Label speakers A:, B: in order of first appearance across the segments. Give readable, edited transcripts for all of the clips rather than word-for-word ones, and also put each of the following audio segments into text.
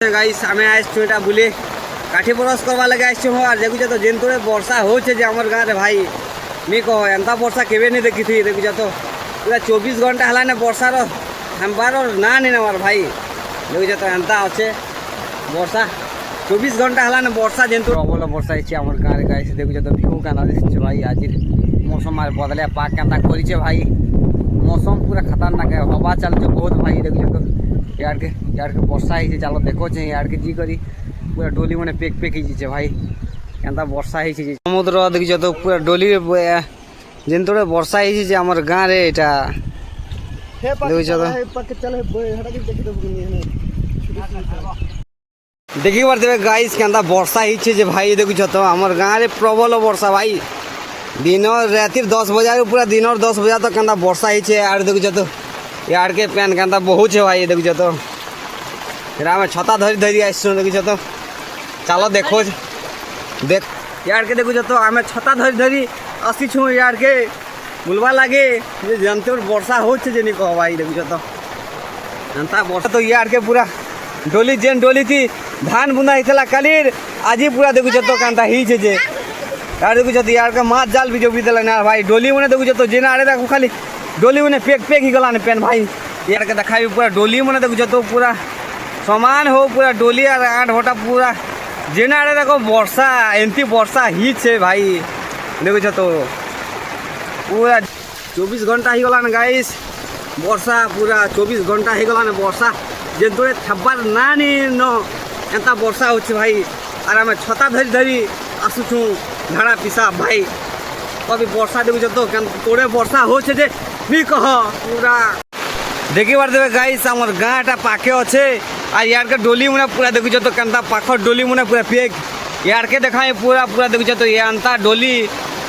A: guys आमे आइछु एटा बुले काठी बरस करवा लगे आइछु और देखु तो जेन तोरे वर्षा होचे जे हमर गाँव रे भाई नी कहो एंता वर्षा केबे नहीं देखी थी देखु तो पूरा 24 घंटा हला ने वर्षा रो हमबार ना नहीं नवर भाई देखु तो एंता अच्छे वर्षा 24 घंटा हला ने वर्षा जेन तो प्रबल वर्षा आइছে हमर गाँव रे गाइस देखु तो ভিউ কানা দিছে भाई आज मौसम আর बदले पाक कांता করিছে भाई मौसम पूरा खतरनाक है हवा चलছে बहुत भाई देखु तो यार के वर्षा ही चलो देखो यार के जी करी पूरा डोली मैंने पेक पेक ही भाई क्या वर्षा ही समुद्र देखी तो पूरा डोली जेन तोड़े वर्षा ही आमर गाँव रे एटा देखी पारे गाइस क्या वर्षा ही भाई देखु तो आमर गाँव रे प्रबल वर्षा भाई दिन राति 10 बजे पूरा दिन 10 बजे तक क्या वर्षा ही और देखु तो यार के पैन क्या बहुत है भाई देखु तो फिर आम छता धरी धरी आस देखु तो चलो देखो देख यार के देखु तो आम छता धरी धरी आसी छू यार के बुलवा लगे जानते वर्षा हो कह भाई देखु तो जनता वर्षा तो यार के पूरा डोली जेन डोली थी धान बुना ही काली आज ही पूरा देखु तो क्या ही यार देखु तो यार का माछ जाल भी जो भी ना भाई डोली मैंने देखु तो जेना आड़े देखो खाली डोली मैंने पेक पेक ही गला पेन भाई यार के देखा पूरा डोली मैंने देखु तो पूरा समान हो पूरा डोली और 8 घंटा पूरा जेना आड़े देखो वर्षा एमती वर्षा ही छे भाई देखु तो पूरा 24 घंटा ही गला गाइस वर्षा पूरा 24 घंटा ही गला वर्षा जे तोड़े थब्बार ना न एंता वर्षा हो भाई और आम छता धरी धरी आसुचु झाड़ा पिसा भाई कभी वर्षा देखु तो तोड़े वर्षा हो भी कह पूरा देखी पारे गाइस आमर गाँटा पाखे अच्छे और यार के डोली मैंने पूरा देखु तो क्या पाख डोली मैंने पूरा पेक यार के देखा पूरा पूरा देखु तो ये अंता डोली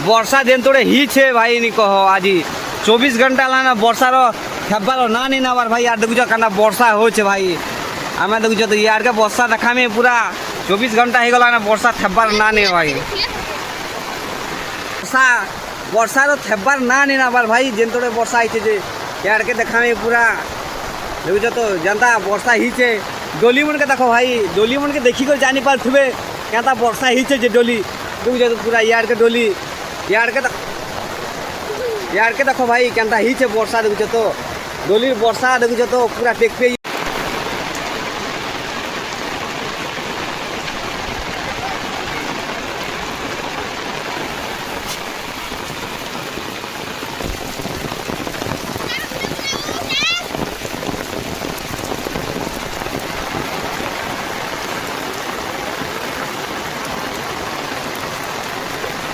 A: वर्षा जेन तोड़े ही छे भाई नहीं कह आज 24 घंटा लाना वर्षा खेबार ना नहीं नबार भाई यार देखु क्या वर्षा हो भाई आम देखु तो यार के वर्षा देखा में पूरा 24 घंटा ही गला वर्षा खेबार ना नहीं भाई वर्षा वर्षार थेबार ना नहीं नबार भाई जेन तोड़े वर्षा ही यार के देखा में पूरा देखु तो जनता वर्षा ही डोली मन के देखो भाई डोली मन के देखी कर जानी पार थे क्या वर्षा ही डोली देखु तो पूरा यार के डोली यार के देखो भाई क्या ही वर्षा देखु तो डोली वर्षा देखु तो पूरा पेक पे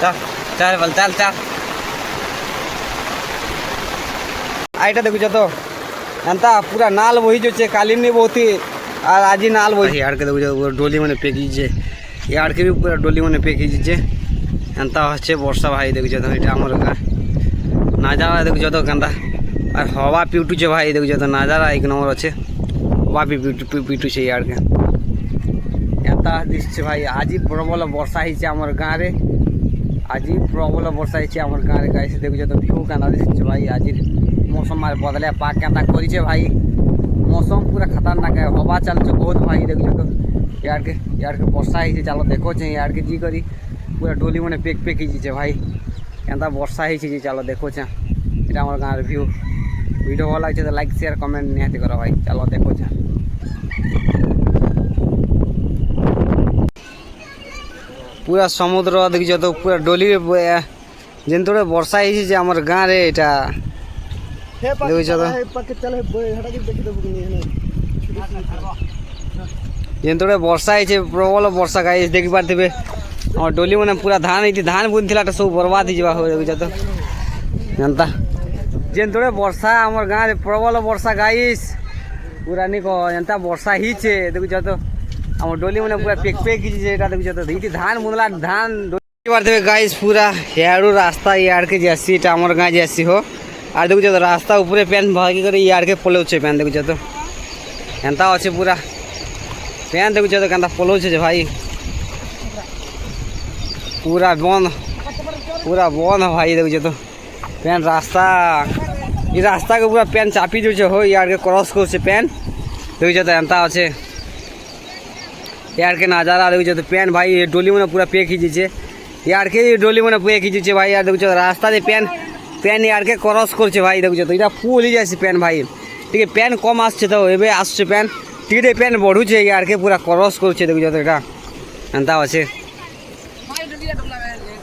A: चल चल चल चल आईटा देखु तो एंता पूरा नाल वही जो कालीन नहीं बहुत ही और आज नाल वही यार के देखु डोली मैंने पेक यार के भी पूरा डोली मैंने पेक एंता हे वर्षा भाई देखु तो ये आम नजारा देखु तो क्या और हवा पिटुचे भाई देखु तो नजारा 1 नंबर अच्छे हवा भी पिटुचे यार के एंता दिशे भाई आज प्रबल वर्षा ही गाँव रे आज प्रबल वर्षा ही गाँव रे गाइस देखु तो ভিউ কানা দিছে भाई आज मौसम আর बदले पाक क्या करिছে भाई मौसम पूरा खतरनाक है हवा चलছে बहुत भाई देखु तो यार के वर्षा ही चलो देखो यार के जी करी पूरा डोली मैंने पेक पेक ही भाई क्या वर्षा ही चलो देखो ये आम गाँव ভিউ वीडियो भल लगे तो लाइक शेयर कमेंट निहाती कर भाई चलो देखो पूरा समुद्र देखी तो पूरा डोली जेन तोड़े वर्षा ही आमर गाँव रे एटा जेन तोड़े वर्षा ही प्रबल वर्षा गाइस देखी पारे और डोली मैंने पूरा धान बुन थी सब बर्बाद हो देखु तो जनता जेन तोड़े वर्षा आमर गाँव रे प्रबल वर्षा गाइस पूरा नहीं कह जनता वर्षा ही देखु तो आम डोली मैंने पूरा पेक पेक देखु तो धान बुनला धान पारे गाइस पूरा यारू रास्ता यार के जैसी आमर गाँव जैसी हो और देखु तो रास्ता ऊपर पैन भागी कर यार के पलौचे पैन देखु तो एंता अच्छे पूरा पैन देखु तो क्या पलौचे भाई पूरा बंद भाई देखु तो पैन रास्ता ये रास्ता के पूरा पैन चापी जो हो यार के क्रॉस कर पैन देखु तो एंता अच्छे यार के नजारा देखो तो पैन भाई डोली मैंने पूरा पे खींचे यार के डोली मैंने पे खींचे भाई यार देखो रास्ता दे पैन पैन यार के क्रस करছে भाई देखो तो এটা ফুল হয়ে যাচ্ছে पैन भाई ठीक है पैन कम আসছে তো এবে আসছে पैन টিকে पैन বড়ুছে यार के पूरा क्रस করছে দেখো তো এটা এন্তা আছে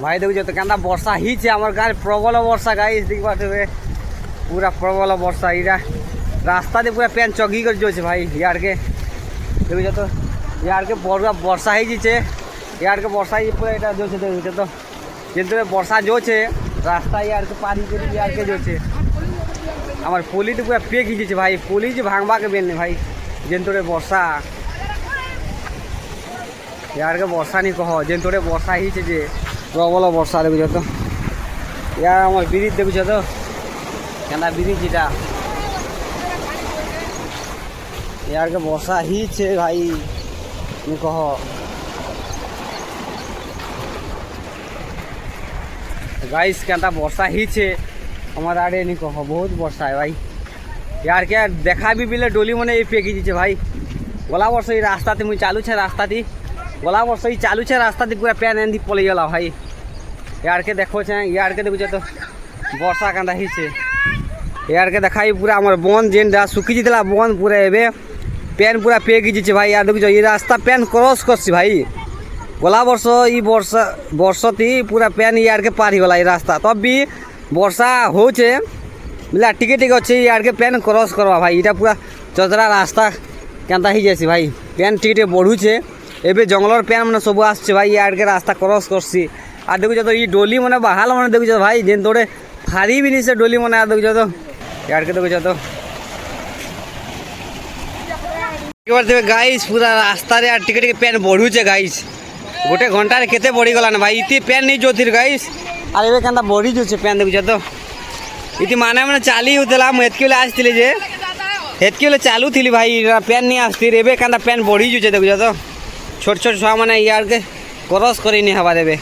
A: भाई देखो तो কেননা বর্ষা হিছে আমার গায়ে প্রবল বর্ষা গাইস দেখি পাবে पूरा प्रबल वर्षा इरा रास्ता दे पूरा पैन चगी कर जो भाई यार के देखो तो यार के बड़ा वर्षा ही जे यार के वर्षा ही पूरा এটা जो देखो तो কিন্তু वर्षा जो छे रास्ता यार के पानी के यार के जो छे আমার পুলি তো পুরা পেক গিয়েছে ভাই পুলি যে ভাঙবা के बेन भाई जेंतोरे वर्षा यार के वर्षा नहीं कहो जेंतोरे वर्षा ही छे जे प्रबल वर्षा देखो तो यार আমার ব্রিজ देखो तो কেনা ব্রিজ এটা यार के वर्षा ही छे भाई नहीं कहो गाइस केनता वर्षा ही छे हमार आड़े नहीं कहो बहुत वर्षा है भाई यार क्या देखा भी बिले डोली मने ये पेकी छे भाई गला वर्ष ये रास्ता थी मुझे चालू छे रास्ता थी गला वर्ष ये चालू छे रास्ता थी पूरा पैन एंदी पलि गला भाई यार के देखो छे यार के देखो तो वर्षा केनता ही छे यार के देखा पूरा हमार बन जेन सुखी जीतला बन पूरा एबे पैन पूरा पे गीचे भाई यार देखो ये रास्ता पैन क्रस करसी भाई गला वर्ष ये वर्ष थी पूरा पैन यार के पार ही गला ये रास्ता तब भी वर्षा होचे मिला टिके टिके अच्छे यार के पैन क्रस करवा भाई इटा पूरा चतरा रास्ता केनता ही जैसी भाई पैन टिके टिके बढ़ुचे एबे जंगलर पैन मैंने सब आसছে भाई यार के रास्ता क्रस करसी और देखो तो ये डोली मैंने बहाल मैंने देखो भाई जेन तोड़े फारी भी नहीं से डोली मैंने देखो तो यार के देखो तो गाइस पूरा रास्ता रे टिके टिके पैन बढ़ुचे गाइस गोटे घंटा केते बढ़ी गला ना भाई इति पैन नहीं जोतिर गाइस अरे एबे केनता बढ़ी जोचे पैन देखो तो इति माने माने चाली होतला म एतके ले आस्तिले जे एतके ले चालू थिली भाई पैन नहीं आस्ति एबे केनता पैन बढ़ी जोचे देखो तो छोट छोट छुआ माने यार के क्रॉस करी नहीं हवा देबे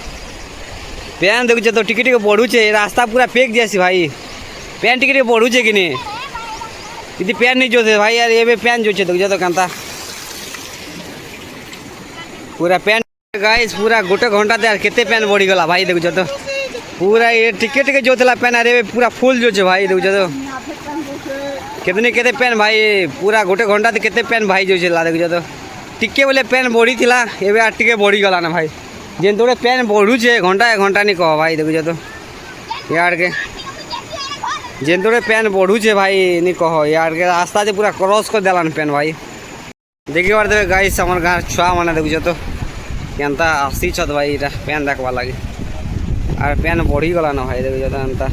A: पैन देखो तो टिके टिके बढ़ुचे रास्ता पूरा फेक जैसी भाई पैन टिके टिके बढ़ुचे कि नहीं इति पैन नहीं जोते भाई यार एबे पैन जोचे देखो तो केनता पूरा पैन गाइस पूरा गोटे घंटा दे केते पैन बढ़ी गला भाई देखो तो पूरा ये टिके टिके जोतला पैन अरे पूरा फुल जोचे भाई देखो तो कितने केते पैन भाई पूरा गोटे घंटा दे केते पैन भाई जोचे ला देखो तो टिके बोले पैन बढ़ी थिला एबे आ टिके बढ़ी गला ना भाई जेन तोड़े पैन बढ़ुचे घंटा नहीं कहो भाई देखो तो यार के जेन तोड़े पैन बढ़ुचे भाई नहीं कहो यार के रास्ता से पूरा क्रॉस कर देला ना पैन भाई देखिए बार देवे गाइस हमार गाँव छुआ माने देखो तो केनता आसी छत भाई पैन देखवा लगे और पैन बढ़ी गला ना भाई देखो तो एंता